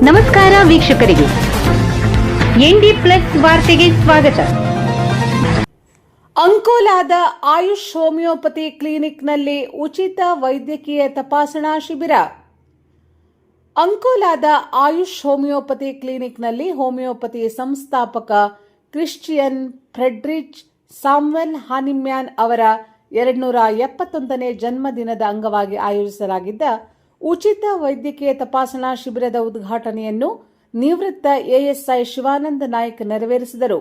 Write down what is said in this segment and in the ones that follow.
ನಮಸ್ಕಾರ ವೀಕ್ಷಕರಿಗೆ, ND plus ವಾರ್ತೆಗೆ ಸ್ವಾಗತ. ಅಂಕೋಲಾದ ಆಯುಷ್ ಹೋಮಿಯೋಪತಿ ಕ್ಲಿನಿಕ್ನಲ್ಲಿ ಉಚಿತ ವೈದ್ಯಕೀಯ ತಪಾಸಣಾ ಶಿಬಿರ. ಅಂಕೋಲಾದ ಆಯುಷ್ ಹೋಮಿಯೋಪತಿ ಕ್ಲಿನಿಕ್ನಲ್ಲಿ ಹೋಮಿಯೋಪತಿ ಸಂಸ್ಥಾಪಕ ಕ್ರಿಶ್ಚಿಯನ್ ಫ್ರೆಡ್ರಿಚ್ ಸಾಮ್ವೆಲ್ ಹಾನಿಮ್ಯಾನ್ ಅವರ 271ನೇ ಜನ್ಮದಿನದ ಅಂಗವಾಗಿ ಆಯೋಜಿಸಲಾಗಿದ್ದ ಉಚಿತ ವೈದ್ಯಕೀಯ ತಪಾಸಣಾ ಶಿಬಿರದ ಉದ್ಘಾಟನೆಯನ್ನು ನಿವೃತ್ತ ಎಎಸ್ಐ ಶಿವಾನಂದ ನಾಯ್ಕ್ ನೆರವೇರಿಸಿದರು.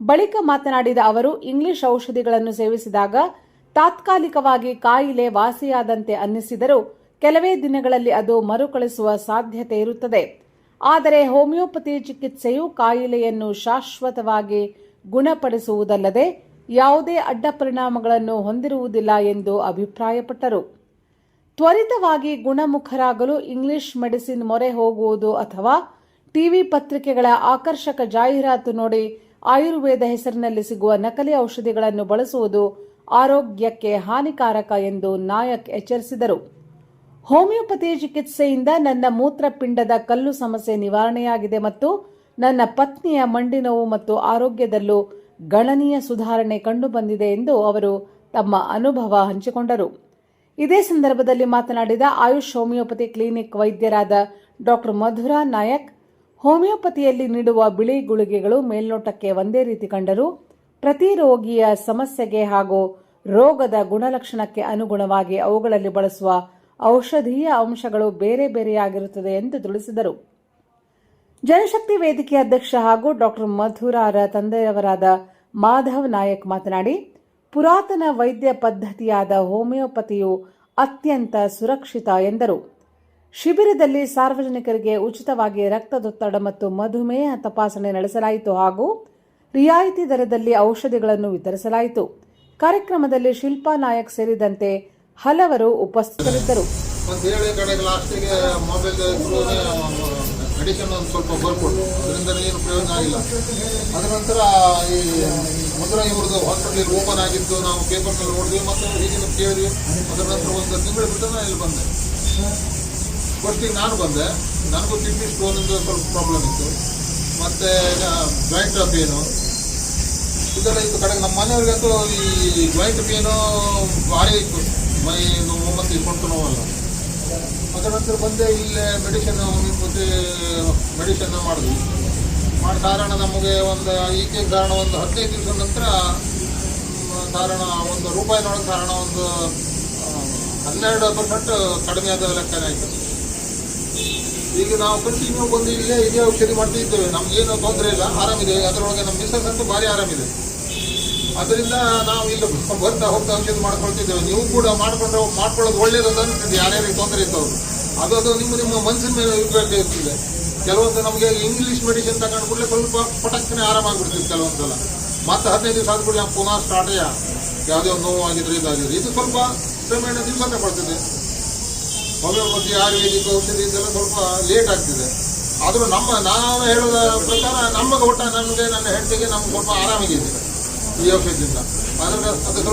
ಬಳಿಕ ಮಾತನಾಡಿದ ಅವರು, ಇಂಗ್ಲಿಷ್ ಔಷಧಿಗಳನ್ನು ಸೇವಿಸಿದಾಗ ತಾತ್ಕಾಲಿಕವಾಗಿ ಕಾಯಿಲೆ ವಾಸಿಯಾದಂತೆ ಅನ್ನಿಸಿದರೂ ಕೆಲವೇ ದಿನಗಳಲ್ಲಿ ಅದು ಮರುಕಳಿಸುವ ಸಾಧ್ಯತೆ ಇರುತ್ತದೆ. ಆದರೆ ಹೋಮಿಯೋಪತಿ ಚಿಕಿತ್ಸೆಯು ಕಾಯಿಲೆಯನ್ನು ಶಾಶ್ವತವಾಗಿ ಗುಣಪಡಿಸುವುದಲ್ಲದೆ ಯಾವುದೇ ಅಡ್ಡ ಪರಿಣಾಮಗಳನ್ನು ಹೊಂದಿರುವುದಿಲ್ಲ ಎಂದು ಅಭಿಪ್ರಾಯಪಟ್ಟರು. ತ್ವರಿತವಾಗಿ ಗುಣಮುಖರಾಗಲು ಇಂಗ್ಲಿಷ್ ಮೆಡಿಸಿನ್ ಮೊರೆ ಹೋಗುವುದು ಅಥವಾ ಟಿವಿ ಪತ್ರಿಕೆಗಳ ಆಕರ್ಷಕ ಜಾಹೀರಾತು ನೋಡಿ ಆಯುರ್ವೇದ ಹೆಸರಿನಲ್ಲಿ ಸಿಗುವ ನಕಲಿ ಔಷಧಿಗಳನ್ನು ಬಳಸುವುದು ಆರೋಗ್ಯಕ್ಕೆ ಹಾನಿಕಾರಕ ಎಂದು ನಾಯಕ್ ಎಚ್ಚರಿಸಿದರು. ಹೋಮಿಯೋಪತಿ ಚಿಕಿತ್ಸೆಯಿಂದ ನನ್ನ ಮೂತ್ರಪಿಂಡದ ಕಲ್ಲು ಸಮಸ್ಯೆ ನಿವಾರಣೆಯಾಗಿದೆ ಮತ್ತು ನನ್ನ ಪತ್ನಿಯ ಮಂಡಿ ನೋವು ಮತ್ತು ಆರೋಗ್ಯದಲ್ಲೂ ಗಣನೀಯ ಸುಧಾರಣೆ ಕಂಡುಬಂದಿದೆ ಎಂದು ಅವರು ತಮ್ಮ ಅನುಭವ ಹಂಚಿಕೊಂಡರು. ಇದೇ ಸಂದರ್ಭದಲ್ಲಿ ಮಾತನಾಡಿದ ಆಯುಷ್ ಹೋಮಿಯೋಪತಿ ಕ್ಲಿನಿಕ್ ವೈದ್ಯರಾದ ಡಾ ಮಧುರಾ ನಾಯಕ್, ಹೋಮಿಯೋಪತಿಯಲ್ಲಿ ನೀಡುವ ಬಿಳಿ ಗುಳಿಗೆಗಳು ಮೇಲ್ನೋಟಕ್ಕೆ ಒಂದೇ ರೀತಿ ಕಂಡರೂ ಪ್ರತಿ ರೋಗಿಯ ಸಮಸ್ಯೆಗೆ ಹಾಗೂ ರೋಗದ ಗುಣಲಕ್ಷಣಕ್ಕೆ ಅನುಗುಣವಾಗಿ ಅವುಗಳಲ್ಲಿ ಬಳಸುವ ಔಷಧೀಯ ಅಂಶಗಳು ಬೇರೆ ಬೇರೆಯಾಗಿರುತ್ತದೆ ಎಂದು ತಿಳಿಸಿದರು. ಜನಶಕ್ತಿ ವೇದಿಕೆ ಅಧ್ಯಕ್ಷ ಹಾಗೂ ಡಾ ಮಧುರಾರ ತಂದೆಯವರಾದ ಮಾಧವ್ ನಾಯಕ್ ಮಾತನಾಡಿ, ಪುರಾತನ ವೈದ್ಯ ಪದ್ಧತಿಯಾದ ಹೋಮಿಯೋಪತಿಯು ಅತ್ಯಂತ ಸುರಕ್ಷಿತ ಎಂದರು. ಶಿಬಿರದಲ್ಲಿ ಸಾರ್ವಜನಿಕರಿಗೆ ಉಚಿತವಾಗಿ ರಕ್ತದೊತ್ತಡ ಮತ್ತು ಮಧುಮೇಹ ತಪಾಸಣೆ ನಡೆಸಲಾಯಿತು ಹಾಗೂ ರಿಯಾಯಿತಿ ದರದಲ್ಲಿ ಔಷಧಿಗಳನ್ನು ವಿತರಿಸಲಾಯಿತು. ಕಾರ್ಯಕ್ರಮದಲ್ಲಿ ಶಿಲ್ಪಾ ನಾಯಕ್ ಸೇರಿದಂತೆ ಹಲವರು ಉಪಸ್ಥಿತರಿದ್ದರು. ಮೆಡಿಸಿನ್ ಒಂದು ಸ್ವಲ್ಪ ಬರ್ಕೊಟ್ಟು ಅದರಿಂದ ಏನು ಪ್ರಯೋಜನ ಆಗಿಲ್ಲ. ಅದರ ನಂತರ ಈ ಮಧುರಾ ಇವ್ರದ್ದು ಹಾಸ್ಪಿಟಲ್ ಓಪನ್ ಆಗಿದ್ದು ನಾವು ಪೇಪರ್ನಲ್ಲಿ ನೋಡಿದ್ವಿ ಮತ್ತು ಹೀಗೆ ಕೇಳಿದ್ವಿ. ಅದರ ನಂತರ ಒಂದು ತಿಂಗಳು ಬಿಟ್ಟು ನಾನು ಇಲ್ಲಿ ಬಂದೆ. ಫಸ್ಟಿಗೆ ನಾನು ಬಂದೆ, ನನಗೂ ಕಿಡ್ನಿ ಸ್ಟೋನಿಂದ ಸ್ವಲ್ಪ ಪ್ರಾಬ್ಲಮ್ ಇತ್ತು ಮತ್ತು ಜಾಯಿಂಟ್ ಪೇನು ಇದೆಲ್ಲ ಇತ್ತು. ಕಡೆಗೆ ನಮ್ಮ ಮನೆಯವ್ರಿಗಂತೂ ಈ ಜಾಯಿಂಟ್ ಪೇನು ಭಾರಿ ಇತ್ತು, ಮೈ ನೋವು ಮತ್ತು ಇಟ್ಕೊಂಡು ನೋವಲ್ಲ. ಅದರ ನಂತರ ಬಂದೆ, ಇಲ್ಲೇ ಮೆಡಿಸಿನ್ ಮಾಡಿದ್ವಿ. ಮಾಡಿ ಕಾರಣ ನಮಗೆ ಒಂದು ಈಕೆ ಕಾರಣ ಒಂದು 15 ದಿವಸದ ನಂತರ ಕಾರಣ ಒಂದು ರೂಪಾಯಿನೊಳಗೆ ಕಾರಣ ಒಂದು 12% ಕಡಿಮೆ ಆದ ಲೆಕ್ಕನೇ ಆಯಿತು. ಈಗ ನಾವು ಕಂಟಿನ್ಯೂ ಬಂದು ಇಲ್ಲೇ ಇದೇ ಔಷಧಿ ಮಾಡ್ತಿದ್ದೇವೆ, ನಮಗೇನು ತೊಂದರೆ ಇಲ್ಲ, ಆರಾಮಿದೆ. ಅದರೊಳಗೆ ನಮ್ಮ ಮಿಸಸ್ ಅಂತೂ ಭಾರಿ ಆರಾಮಿದೆ. ಅದರಿಂದ ನಾವು ಇಲ್ಲಿ ಬರ್ತಾ ಹೋಗ್ತಾ ಔಷಧಿ ಮಾಡ್ಕೊಳ್ತಿದ್ದೇವೆ. ನೀವು ಕೂಡ ಮಾಡ್ಕೊಳ್ಳೋದು ಒಳ್ಳೇದು ಅಂತ ಅನಿಸ್ತದೆ. ಯಾರ್ಯಾರಿಗೆ ತೊಂದರೆ ಇದ್ದವರು ಅದು ನಿಮ್ಮ ಮನಸ್ಸಿನ ಮೇಲೆ ಇರ್ತದೆ. ಕೆಲವೊಂದು ನಮಗೆ ಇಂಗ್ಲೀಷ್ ಮೆಡಿಸಿನ್ ತಗೊಂಡು ಕೂಡಲೇ ಸ್ವಲ್ಪ ಪಟಕ್ಕನೆ ಆರಾಮಾಗ್ಬಿಡ್ತೀವಿ ಕೆಲವೊಂದ್ಸಲ. ಮತ್ತೆ 15 ದಿವಸ ಆದ್ಮೇಲೆ ನಾವು ಪುನಃ ಸ್ಟಾರ್ಟ್ ಯಾವುದೇ ಒಂದು ನೋವು ಆಗಿದ್ರೆ ಇದಾಗಿದ್ರೆ ಇದು ಸ್ವಲ್ಪ ಕ್ರಮೇಣ ದಿವಸನೇ ಬರ್ತಿದೆ. ಹೋಮಿಯೋಪತಿ ಆಯುರ್ವೇದಿಕ್ ಔಷಧಿ ಇದೆಲ್ಲ ಸ್ವಲ್ಪ ಲೇಟ್ ಆಗ್ತಿದೆ. ಆದರೂ ನಾನು ಹೇಳೋದ ಪ್ರಕಾರ ನಮಗೆ ನನ್ನ ಹೆಂಡತಿಗೆ ನಮ್ಗೆ ಸ್ವಲ್ಪ ಆರಾಮಾಗಿದೆ ಈ ಔಷಧಿಯಿಂದ. ಅದು